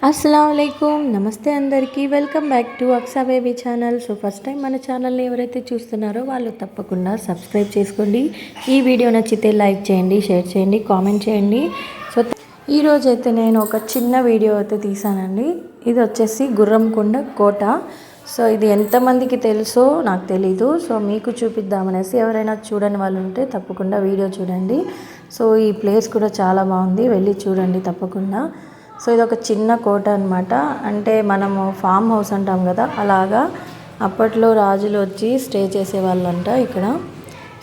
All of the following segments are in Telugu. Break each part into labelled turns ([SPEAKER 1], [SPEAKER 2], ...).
[SPEAKER 1] अस्सलामुअलैकुम नमस्ते अंदर की welcome back to Aqsa baby channel. So first time మన ఛానల్ని ఎవరైతే చూస్తున్నారో వాళ్ళు తప్పకుండా సబ్స్క్రైబ్ చేసుకోండి। ఈ వీడియో నచ్చితే లైక్ చేయండి, షేర్ చేయండి, కామెంట్ చేయండి। సో ఈ రోజు అయితే నేను ఒక చిన్న వీడియో అయితే తీసానండి। ఇది వచ్చేసి గుర్రంకొండ కోట। సో ఇది ఎంతమందికి తెలుసో నాకు తెలీదు, సో మీకు చూపిద్దామనేసి ఎవరైనా చూడని వాళ్ళు ఉంటే తప్పకుండా వీడియో చూడండి। సో ఈ ప్లేస్ కూడా చాలా బాగుంది, వెళ్ళి చూడండి తప్పకుండా। సో ఇది ఒక చిన్న కోట అన్నమాట, అంటే మనము ఫామ్ హౌస్ అంటాం కదా, అలాగా అప్పట్లో రాజులు వచ్చి స్టే చేసేవాళ్ళంట ఇక్కడ।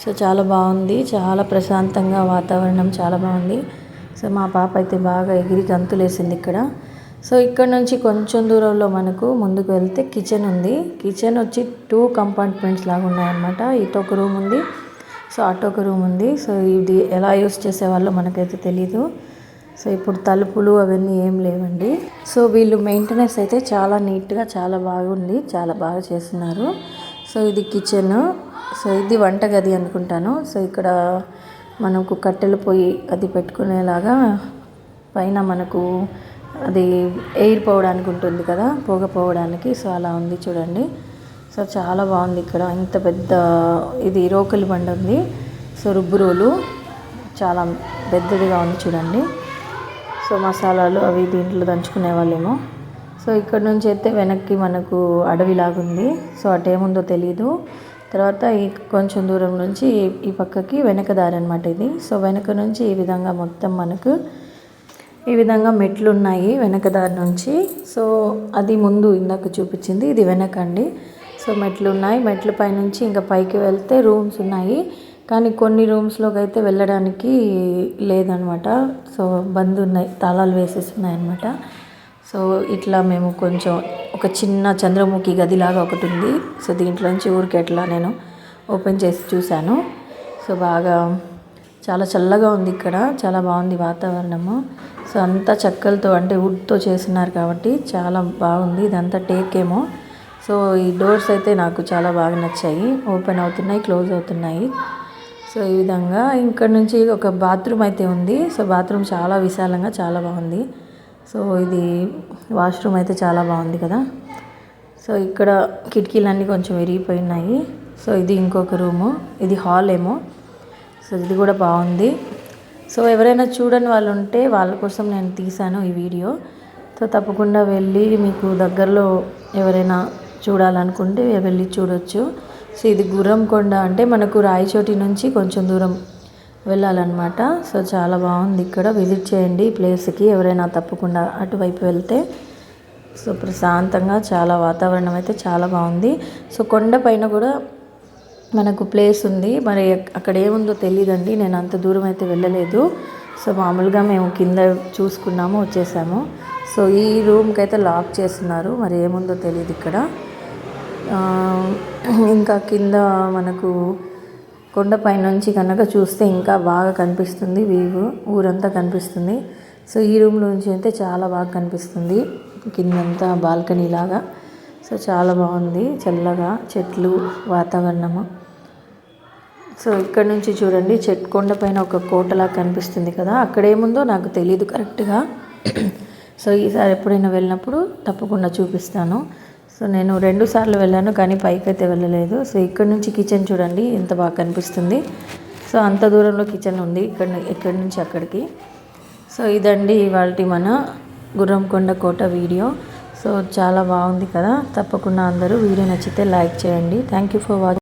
[SPEAKER 1] సో చాలా బాగుంది, చాలా ప్రశాంతంగా వాతావరణం చాలా బాగుంది। సో మా పాప అయితే బాగా ఎగిరి గంతులేసింది ఇక్కడ। సో ఇక్కడ నుంచి కొంచెం దూరంలో మనకు ముందుకు వెళ్తే కిచెన్ ఉంది। కిచెన్ వచ్చి 2 కంపార్ట్మెంట్స్ లాగా ఉన్నాయన్నమాట। ఇటు ఒక రూమ్ ఉంది, సో అటు ఒక రూమ్ ఉంది। సో ఇది ఎలా యూస్ చేసేవాళ్ళో మనకైతే తెలీదు। సో ఇప్పుడు తలుపులు అవన్నీ ఏం లేవండి। సో వీళ్ళు మెయింటెనెన్స్ అయితే చాలా నీట్గా చాలా బాగుంది, చాలా బాగా చేస్తున్నారు। సో ఇది కిచెన్, సో ఇది వంటగది అనుకుంటాను। సో ఇక్కడ మనకు కట్టెలు పొయ్యి అది పెట్టుకునేలాగా పైన మనకు అది ఎయిర్ పోవడానికి ఉంటుంది కదా, పొగ పోవడానికి, సో అలా ఉంది చూడండి। సో చాలా బాగుంది ఇక్కడ, ఇంత పెద్ద ఇది రోకలి బండ ఉంది। సో రుబ్బు రోలు చాలా పెద్దదిగా ఉంది చూడండి। సో మసాలాలు అవి దీంట్లో దంచుకునే వాళ్ళేమో। సో ఇక్కడ నుంచి అయితే వెనక్కి మనకు అడవిలాగుంది, సో అటేముందో తెలీదు। తర్వాత ఈ కొంచెం దూరం నుంచి ఈ పక్కకి వెనక దారి అనమాట ఇది। సో వెనక నుంచి ఈ విధంగా మొత్తం మనకు ఈ విధంగా మెట్లు ఉన్నాయి వెనక దారి నుంచి। సో అది ముందు ఇందాక చూపించింది, ఇది వెనకండి। సో మెట్లు ఉన్నాయి, మెట్ల పై నుంచి ఇంకా పైకి వెళ్తే రూమ్స్ ఉన్నాయి, కానీ కొన్ని రూమ్స్లోకి అయితే వెళ్ళడానికి లేదనమాట। సో బంద్ ఉన్నాయి, తాళాలు వేసేసి ఉన్నాయన్నమాట। సో ఇట్లా మేము కొంచెం ఒక చిన్న చంద్రముఖి గదిలాగా ఒకటి ఉంది। సో దీంట్లోంచి ఊరికి ఎట్లా నేను ఓపెన్ చేసి చూశాను। సో బాగా చాలా చల్లగా ఉంది ఇక్కడ, చాలా బాగుంది వాతావరణము। సో అంతా చెక్కలతో అంటే వుడ్తో చేస్తున్నారు కాబట్టి చాలా బాగుంది। ఇదంతా టేక్ ఏమో। సో ఈ డోర్స్ అయితే నాకు చాలా బాగా నచ్చాయి, ఓపెన్ అవుతున్నాయి, క్లోజ్ అవుతున్నాయి। సో ఈ విధంగా ఇక్కడ నుంచి ఒక బాత్రూమ్ అయితే ఉంది। సో బాత్రూమ్ చాలా విశాలంగా చాలా బాగుంది। సో ఇది వాష్రూమ్ అయితే చాలా బాగుంది కదా। సో ఇక్కడ కిటికీలన్నీ కొంచెం విరిగిపోయినాయి। సో ఇది ఇంకొక రూము, ఇది హాల్ ఏమో। సో ఇది కూడా బాగుంది। సో ఎవరైనా చూడని వాళ్ళు ఉంటే వాళ్ళ కోసం నేను తీసాను ఈ వీడియో। సో తప్పకుండా వెళ్ళి మీకు దగ్గరలో ఎవరైనా చూడాలనుకుంటే వెళ్ళి చూడొచ్చు। సో ఇది గుర్రంకొండ అంటే మనకు రాయచోటి నుంచి కొంచెం దూరం వెళ్ళాలన్నమాట। సో చాలా బాగుంది ఇక్కడ, విజిట్ చేయండి ఈ ప్లేస్కి ఎవరైనా తప్పకుండా అటువైపు వెళ్తే। సో ప్రశాంతంగా చాలా వాతావరణం అయితే చాలా బాగుంది। సో కొండ పైన కూడా మనకు ప్లేస్ ఉంది, మరి అక్కడ ఏముందో తెలియదండి, నేను అంత దూరం అయితే వెళ్ళలేదు। సో మామూలుగా మేము కింద చూసుకున్నాము, వచ్చేసాము। సో ఈ రూమ్కి అయితే లాక్ చేస్తున్నారు, మరి ఏముందో తెలియదు ఇక్కడ। ఇంకా కింద మనకు కొండపై నుంచి కనుక చూస్తే ఇంకా బాగా కనిపిస్తుంది వ్యూ, ఊరంతా కనిపిస్తుంది। సో ఈ రూమ్ నుంచి అయితే చాలా బాగా కనిపిస్తుంది, కిందంతా బాల్కనీ లాగా। సో చాలా బాగుంది, చల్లగా చెట్లు వాతావరణము। సో ఇక్కడ నుంచి చూడండి కొండపైన ఒక కోటలా కనిపిస్తుంది కదా, అక్కడ ఏముందో నాకు తెలియదు కరెక్ట్గా। సో ఈసారి ఎప్పుడైనా వెళ్ళినప్పుడు తప్పకుండా చూపిస్తాను। సో నేను 2 సార్లు వెళ్ళాను, కానీ పైకి అయితే వెళ్ళలేదు। సో ఇక్కడ నుంచి కిచెన్ చూడండి ఎంత బాగా కనిపిస్తుంది। సో అంత దూరంలో కిచెన్ ఉంది ఇక్కడి నుంచి అక్కడికి। సో ఇదండి ఇవాల్టి మన గుర్రంకొండ కోట వీడియో। సో చాలా బాగుంది కదా, తప్పకుండా అందరూ వీడియో నచ్చితే లైక్ చేయండి। Thank you for watching.